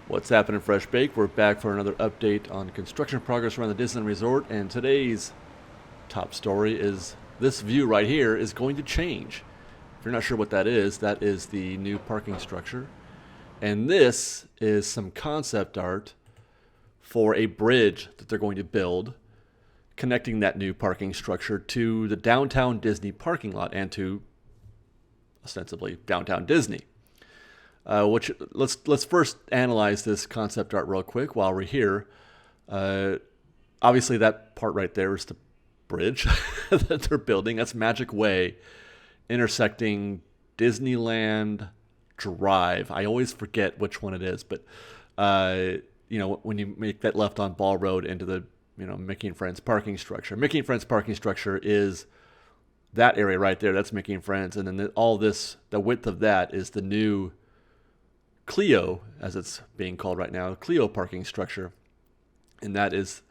What's happening, Fresh Bake? We're back for another update on construction progress around the Disneyland Resort, and today's top story is this view right here is going to change. If you're not sure what that is the new parking structure. And this is some concept art for a bridge that they're going to build connecting that new parking structure to the downtown Disney parking lot and to ostensibly downtown Disney. Which let's first analyze this concept art real quick while we're here. Obviously, that part right there is the bridge that they're building. That's Magic Way, intersecting Disneyland Drive. I always forget which one it is, but when you make that left on Ball Road into the Mickey and Friends parking structure. Mickey and Friends parking structure is that area right there. That's Mickey and Friends, and then the width of that is the new Clio, as it's being called right now, Clio parking structure, and that is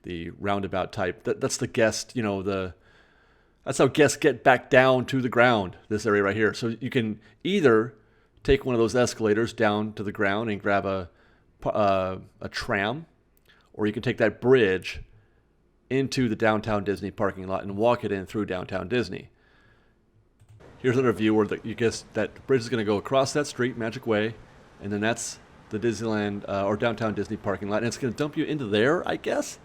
the roundabout type. That's the guest, that's how guests get back down to the ground. This area right here, so you can either take one of those escalators down to the ground and grab a tram, or you can take that bridge into the downtown Disney parking lot and walk it in through downtown Disney. Here's another view where you guess that bridge is going to go across that street, Magic Way. And then that's the Disneyland or downtown Disney parking lot. And it's going to dump you into there, I guess,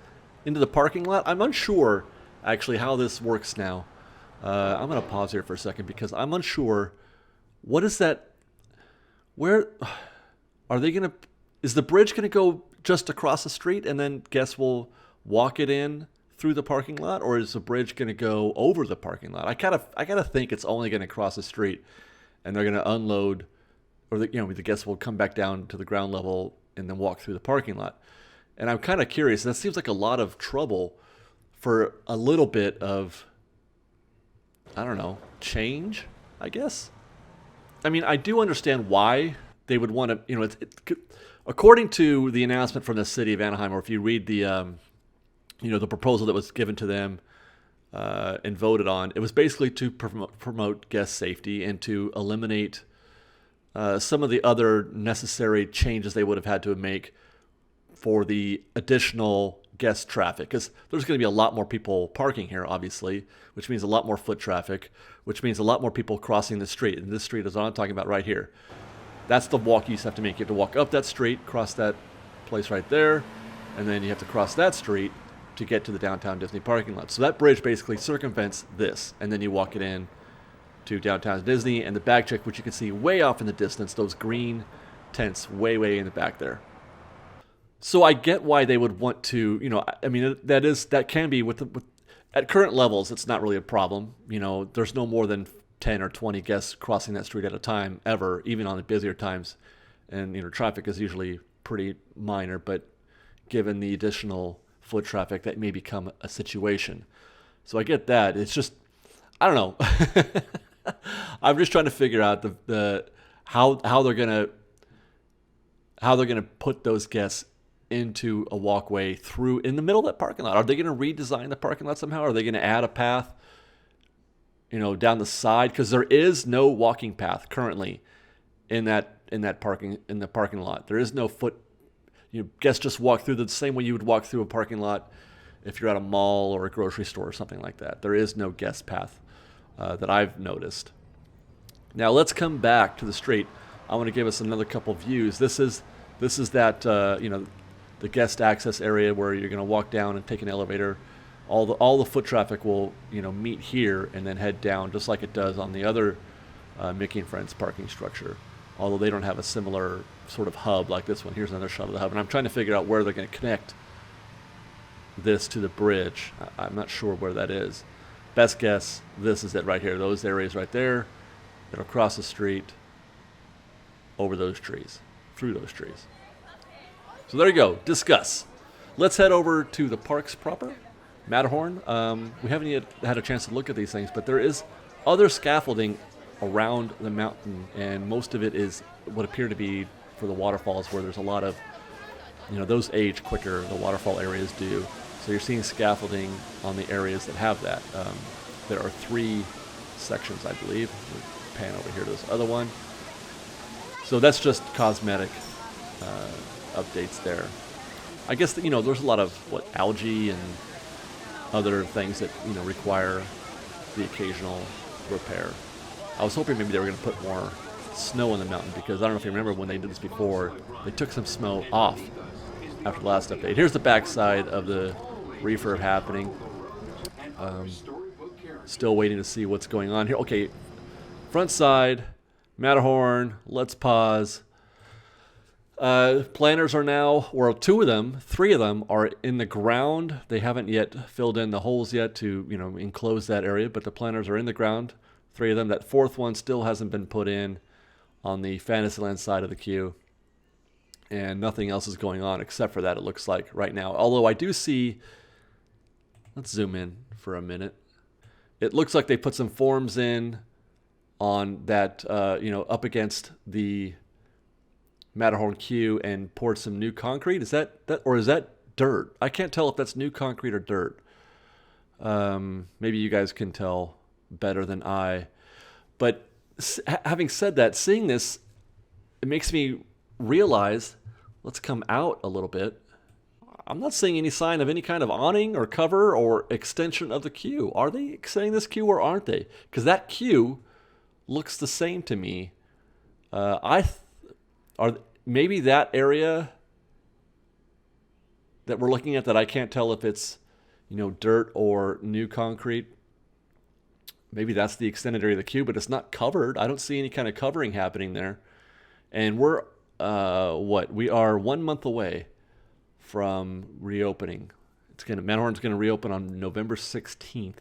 into the parking lot. I'm unsure, actually, how this works now. I'm going to pause here for a second because I'm unsure. What is that? Where are they going to? Is the bridge going to go just across the street and then guests will walk it in through the parking lot? Or is the bridge going to go over the parking lot? I gotta think it's only going to cross the street and they're going to unload, or the guests will come back down to the ground level and then walk through the parking lot. And I'm kind of curious. That seems like a lot of trouble for a little bit of, I don't know, change, I guess. I mean, I do understand why they would want to, according to the announcement from the city of Anaheim, or if you read the, the proposal that was given to them and voted on, it was basically to promote guest safety and to eliminate some of the other necessary changes they would have had to make for the additional guest traffic. Because there's going to be a lot more people parking here, obviously, which means a lot more foot traffic, which means a lot more people crossing the street. And this street is what I'm talking about right here. That's the walk you have to make. You have to walk up that street, cross that place right there, and then you have to cross that street to get to the downtown Disney parking lot. So that bridge basically circumvents this, and then you walk it in to downtown Disney, and the bag check, which you can see way off in the distance, those green tents way in the back there. So I get why they would want to, that can be with at current levels, it's not really a problem. There's no more than 10 or 20 guests crossing that street at a time ever, even on the busier times, and traffic is usually pretty minor. But given the additional foot traffic, that may become a situation. So I get that. It's just, I don't know. I'm just trying to figure out the how they're gonna put those guests into a walkway through in the middle of that parking lot. Are they going to redesign the parking lot somehow? Are they going to add a path, down the side? Because there is no walking path currently in the parking lot. There is no foot. Guests just walk through the same way you would walk through a parking lot if you're at a mall or a grocery store or something like that. There is no guest path that I've noticed. Now let's come back to the street. I want to give us another couple views. This is that the guest access area where you're going to walk down and take an elevator. All the foot traffic will meet here and then head down just like it does on the other Mickey and Friends parking structure. Although they don't have a similar sort of hub like this one. Here's another shot of the hub, and I'm trying to figure out where they're going to connect this to the bridge. I'm not sure where that is. Best guess, this is it right here. Those areas right there. It'll cross the street over those trees, through those trees. So there you go. Discuss. Let's head over to the parks proper, Matterhorn. We haven't yet had a chance to look at these things, but there is other scaffolding around the mountain, and most of it is what appear to be for the waterfalls, where there's a lot of, those age quicker, the waterfall areas do. So you're seeing scaffolding on the areas that have that. There are 3 sections, I believe. We'll pan over here to this other one. So that's just cosmetic updates there. I guess that, there's a lot of algae and other things that require the occasional repair. I was hoping maybe they were going to put more snow on the mountain, because I don't know if you remember when they did this before, they took some snow off after the last update. Here's the backside of the refurb happening. Still waiting to see what's going on here. Okay, front side, Matterhorn, let's pause. Planners are now, or three of them are in the ground. They haven't yet filled in the holes yet to, enclose that area, but the planners are in the ground. Three of them. That fourth one still hasn't been put in on the Fantasyland side of the queue. And nothing else is going on except for that, it looks like, right now. Although I do see, let's zoom in for a minute. It looks like they put some forms in on that, up against the Matterhorn queue and poured some new concrete. Is that or is that dirt? I can't tell if that's new concrete or dirt. Maybe you guys can tell better than I. But having said that, seeing this, it makes me realize, let's come out a little bit. I'm not seeing any sign of any kind of awning or cover or extension of the queue. Are they extending this queue or aren't they? Because that queue looks the same to me. Maybe that area that we're looking at, that I can't tell if it's, dirt or new concrete. Maybe that's the extended area of the queue, but it's not covered. I don't see any kind of covering happening there. And we're, we are 1 month away from reopening. Matterhorn's going to reopen on November 16th.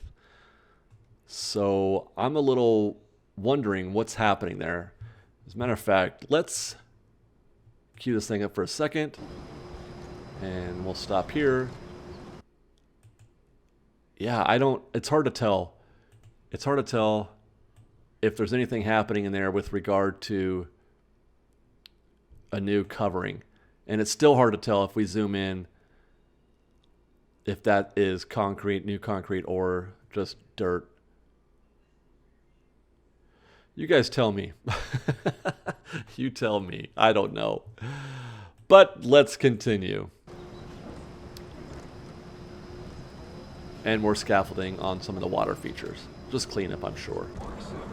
So I'm a little wondering what's happening there. As a matter of fact, let's cue this thing up for a second, and we'll stop here. Yeah, it's hard to tell. It's hard to tell if there's anything happening in there with regard to a new covering. And it's still hard to tell if we zoom in if that is concrete, new concrete, or just dirt. You guys tell me. You tell me. I don't know. But let's continue. And more scaffolding on some of the water features. Just cleanup, I'm sure.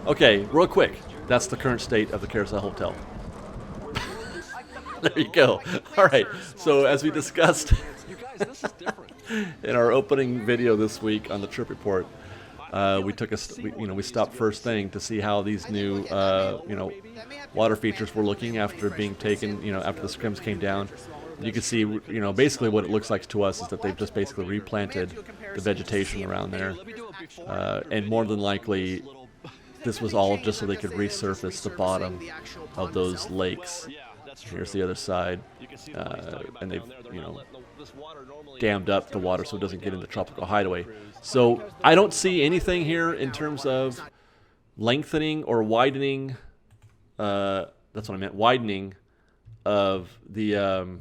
Okay, real quick. That's the current state of the Carousel Hotel. There you go. All right. So as we discussed in our opening video this week on the trip report, we stopped first thing to see how these new water features were looking after being taken, after the scrims came down. You can see, basically what it looks like to us is that they've just basically replanted the vegetation around there, and more than likely this was all just so they could resurface the bottom of those lakes. Here's the other side, and they've dammed up the water so it doesn't get into Tropical Hideaway. So I don't see anything here in terms of lengthening or widening. That's what I meant, widening of the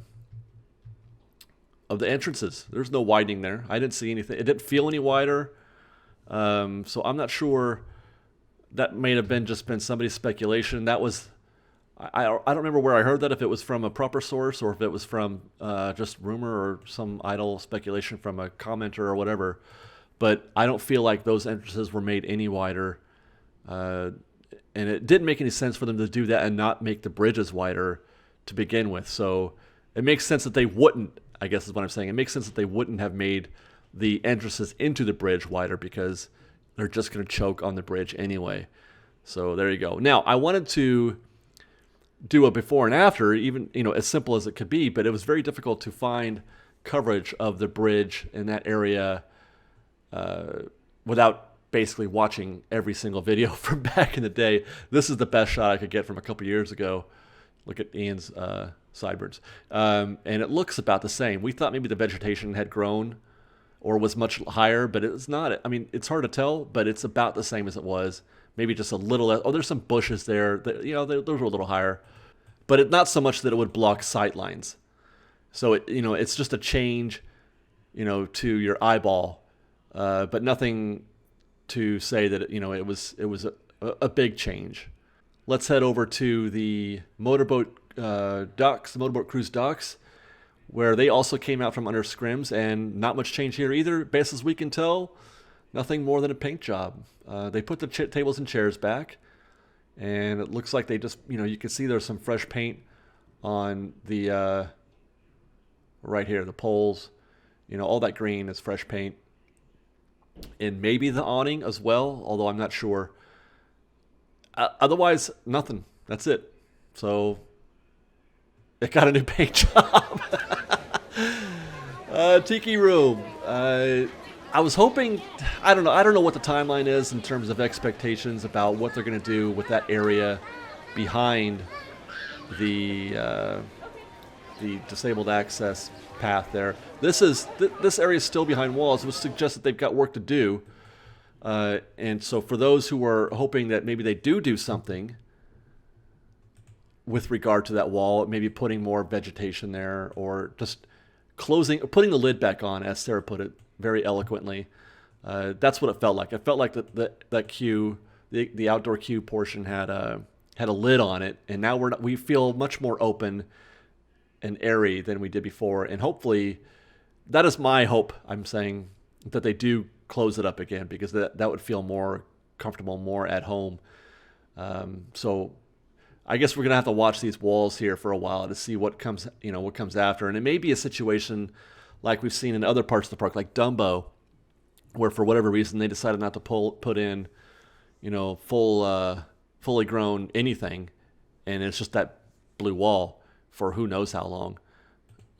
entrances. There's no widening there. I didn't see anything. It didn't feel any wider. So I'm not sure. That may have been somebody's speculation. That was, I don't remember where I heard that, if it was from a proper source or if it was from just rumor or some idle speculation from a commenter or whatever. But I don't feel like those entrances were made any wider. And it didn't make any sense for them to do that and not make the bridges wider to begin with. So it makes sense that they wouldn't, I guess is what I'm saying. It makes sense that they wouldn't have made the entrances into the bridge wider, because they're just going to choke on the bridge anyway. So there you go. Now, I wanted to do a before and after, even, as simple as it could be, but it was very difficult to find coverage of the bridge in that area without basically watching every single video from back in the day. This is the best shot I could get from a couple years ago. Look at Ian's sideburns. And it looks about the same. We thought maybe the vegetation had grown or was much higher, but it's not. I mean, it's hard to tell, but it's about the same as it was. Maybe just a little less. Oh, there's some bushes there. That, those were a little higher. But it's not so much that it would block sight lines. So, it's just a change, to your eyeball. But nothing to say that, it was a big change. Let's head over to the Motorboat docks, the Motorboat Cruise docks. where they also came out from under scrims, and not much change here either. Best as we can tell, nothing more than a paint job. They put the tables and chairs back, and it looks like they just, you can see there's some fresh paint on the right here, the poles. All that green is fresh paint. And maybe the awning as well, although I'm not sure. Otherwise, nothing. That's it. So it got a new paint job. Tiki Room. I was hoping, I don't know what the timeline is in terms of expectations about what they're going to do with that area behind the disabled access path there. This area is still behind walls, which suggests that they've got work to do. And so for those who are hoping that maybe they do something with regard to that wall, maybe putting more vegetation there, or just putting the lid back on, as Sarah put it very eloquently. That's what it felt like. It felt like that queue, the outdoor queue portion had a lid on it, and now we feel much more open and airy than we did before. And hopefully, that is my hope. I'm saying that they do close it up again, because that would feel more comfortable, more at home. So I guess we're gonna have to watch these walls here for a while to see what comes after. And it may be a situation like we've seen in other parts of the park, like Dumbo, where for whatever reason they decided not to put in, fully grown anything, and it's just that blue wall for who knows how long.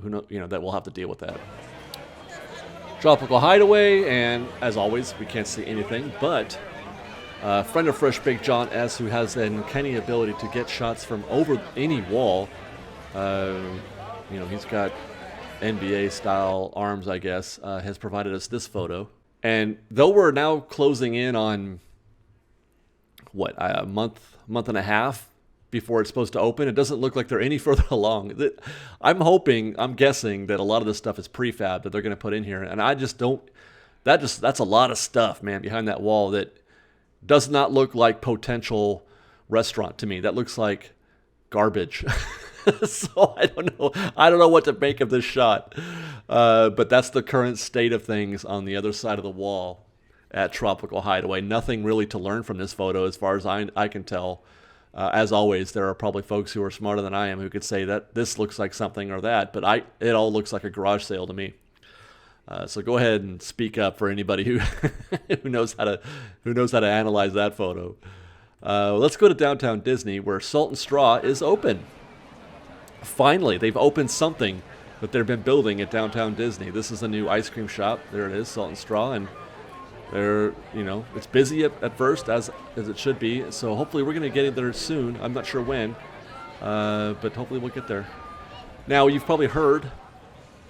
That we'll have to deal with that. Tropical Hideaway, and as always, we can't see anything, but friend of Fresh Big John S., who has an uncanny ability to get shots from over any wall. He's got NBA-style arms, I guess, has provided us this photo. And though we're now closing in on, a month and a half before it's supposed to open, it doesn't look like they're any further along. I'm guessing that a lot of this stuff is prefab that they're going to put in here. And I just don't, that's a lot of stuff, man, behind that wall that does not look like potential restaurant to me. That looks like garbage. So I don't know what to make of this shot. But that's the current state of things on the other side of the wall at Tropical Hideaway. Nothing really to learn from this photo as far as I can tell. As always, there are probably folks who are smarter than I am who could say that this looks like something or that, but it all looks like a garage sale to me. So go ahead and speak up for anybody who who knows how to analyze that photo. Let's go to Downtown Disney, where Salt and Straw is open. Finally, they've opened something that they've been building at Downtown Disney. This is a new ice cream shop. There it is, Salt and Straw, and it's busy at first, as it should be. So hopefully we're going to get in there soon. I'm not sure when, but hopefully we'll get there. Now, you've probably heard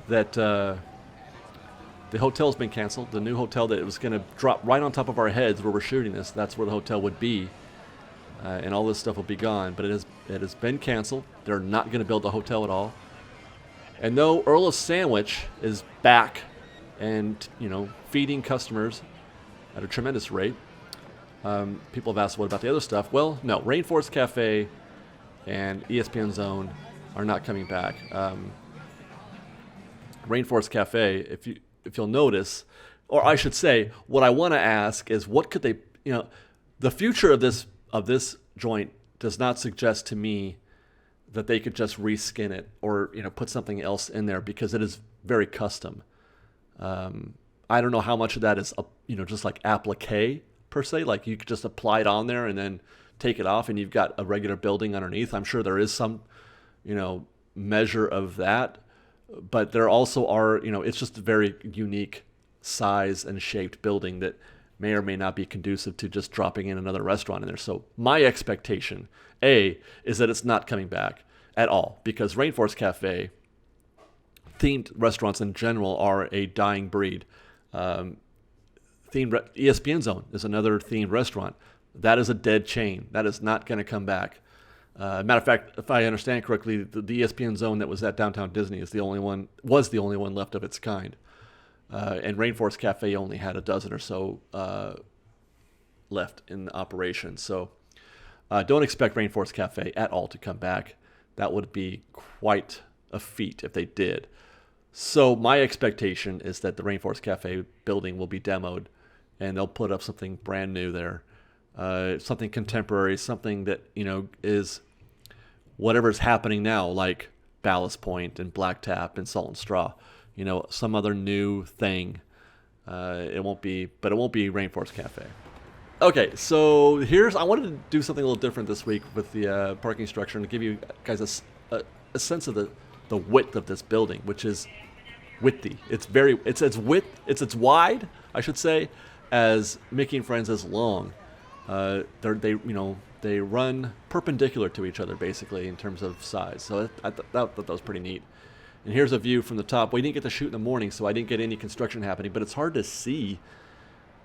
that the hotel's been canceled. The new hotel that was going to drop right on top of our heads where we're shooting this, that's where the hotel would be. And all this stuff will be gone. But it has been canceled. They're not going to build a hotel at all. And though Earl of Sandwich is back and, feeding customers at a tremendous rate, people have asked, what about the other stuff? Well, no, Rainforest Cafe and ESPN Zone are not coming back. Rainforest Cafe, if you'll notice, or I should say, what I want to ask is, what could they, the future of this joint does not suggest to me that they could just reskin it or put something else in there, because it is very custom. I don't know how much of that is just like applique per se, like you could just apply it on there and then take it off and you've got a regular building underneath. I'm sure there is some measure of that, but there also are it's just a very unique size and shaped building that may or may not be conducive to just dropping in another restaurant in there. So my expectation, is that it's not coming back at all, because Rainforest Cafe, themed restaurants in general, are a dying breed. ESPN Zone is another themed restaurant. That is a dead chain. That is not going to come back. Matter of fact, if I understand correctly, the ESPN Zone that was at Downtown Disney was the only one left of its kind. And Rainforest Cafe only had a dozen or so left in operation. So don't expect Rainforest Cafe at all to come back. That would be quite a feat if they did. So my expectation is that the Rainforest Cafe building will be demoed, and they'll put up something brand new there, something contemporary, something that is whatever's happening now, like Ballast Point and Black Tap and Salt and Straw, some other new thing. It won't be Rainforest Cafe. Okay, so I wanted to do something a little different this week with the parking structure and to give you guys a sense of the width of this building, which is widthy. It's as wide, I should say, as Mickey and Friends is long. They run perpendicular to each other basically in terms of size. So I thought that was pretty neat. And here's a view from the top. We didn't get to shoot in the morning, so I didn't get any construction happening, but it's hard to see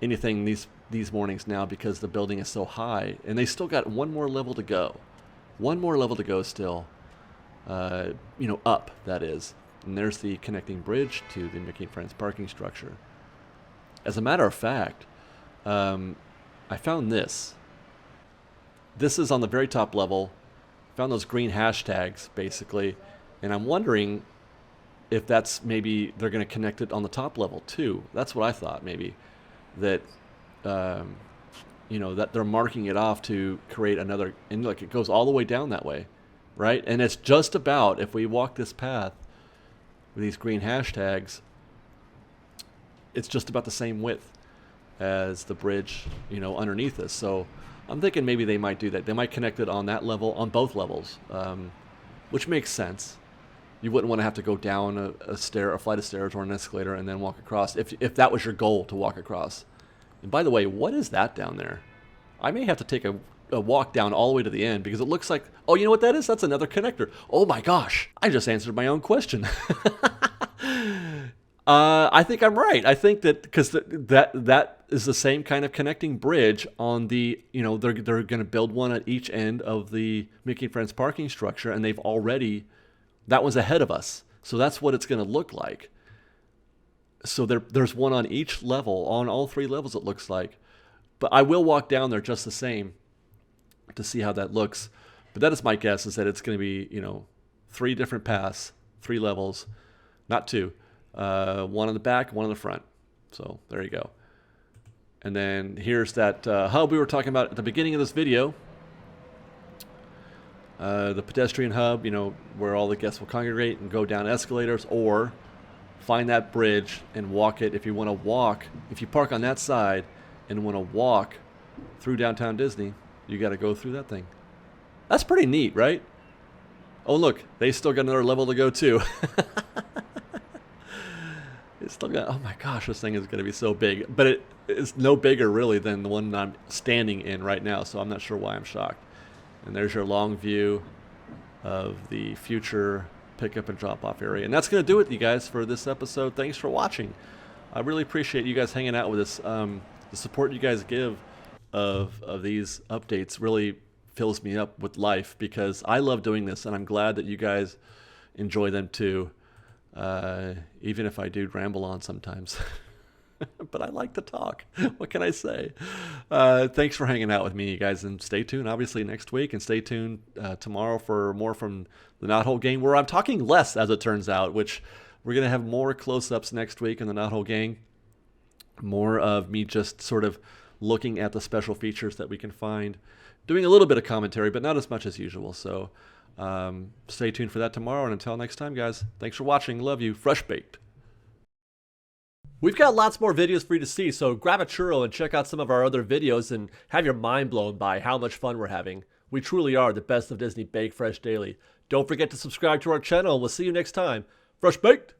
anything these mornings now because the building is so high, and they still got one more level to go. One more level to go still. Up, that is. And there's the connecting bridge to the Mickey and Friends parking structure. As a matter of fact, I found this. This is on the very top level. Found those green hashtags, basically. And I'm wondering if that's maybe they're going to connect it on the top level, too. That's what I thought, maybe. That, that they're marking it off to create another... And look, it goes all the way down that way, right? And it's just about, if we walk this path with these green hashtags, it's just about the same width as the bridge, underneath us. So I'm thinking maybe they might do that. They might connect it on that level, on both levels, which makes sense. You wouldn't want to have to go down a flight of stairs or an escalator and then walk across if that was your goal, to walk across. And by the way, what is that down there? I may have to take a walk down all the way to the end because it looks like, oh, you know what that is? That's another connector. Oh my gosh, I just answered my own question. I think I'm right. I think that because that is the same kind of connecting bridge on the, they're going to build one at each end of the Mickey and Friends parking structure, and that was ahead of us. So that's what it's going to look like. So there's one on each level, on all three levels it looks like. But I will walk down there just the same to see how that looks. But that is my guess, is that it's going to be, 3 different paths, 3 levels, not 2. One on the back, one on the front. So there you go. And then here's that hub we were talking about at the beginning of this video. The pedestrian hub, where all the guests will congregate and go down escalators, or find that bridge and walk it. If you want to walk, if you park on that side and want to walk through downtown Disney, you got to go through that thing. That's pretty neat, right? Oh, look, they still got another level to go too. It's still got, oh my gosh, this thing is going to be so big. But it's no bigger really than the one I'm standing in right now, so I'm not sure why I'm shocked. And there's your long view of the future pickup and drop-off area. And that's going to do it, you guys, for this episode. Thanks for watching. I really appreciate you guys hanging out with us. The support you guys give of these updates really fills me up with life, because I love doing this, and I'm glad that you guys enjoy them too. Even if I do ramble on sometimes. But I like to talk. What can I say? Thanks for hanging out with me, you guys, and stay tuned, obviously, next week, and stay tuned tomorrow for more from the Knothole Gang, where I'm talking less, as it turns out, which we're going to have more close-ups next week in the Knothole Gang. More of me just sort of looking at the special features that we can find, doing a little bit of commentary, but not as much as usual. So stay tuned for that tomorrow, and until next time, guys, thanks for watching. Love you. Fresh baked. We've got lots more videos for you to see, so grab a churro and check out some of our other videos and have your mind blown by how much fun we're having. We truly are the best of Disney Bake Fresh Daily. Don't forget to subscribe to our channel, and we'll see you next time. Fresh baked!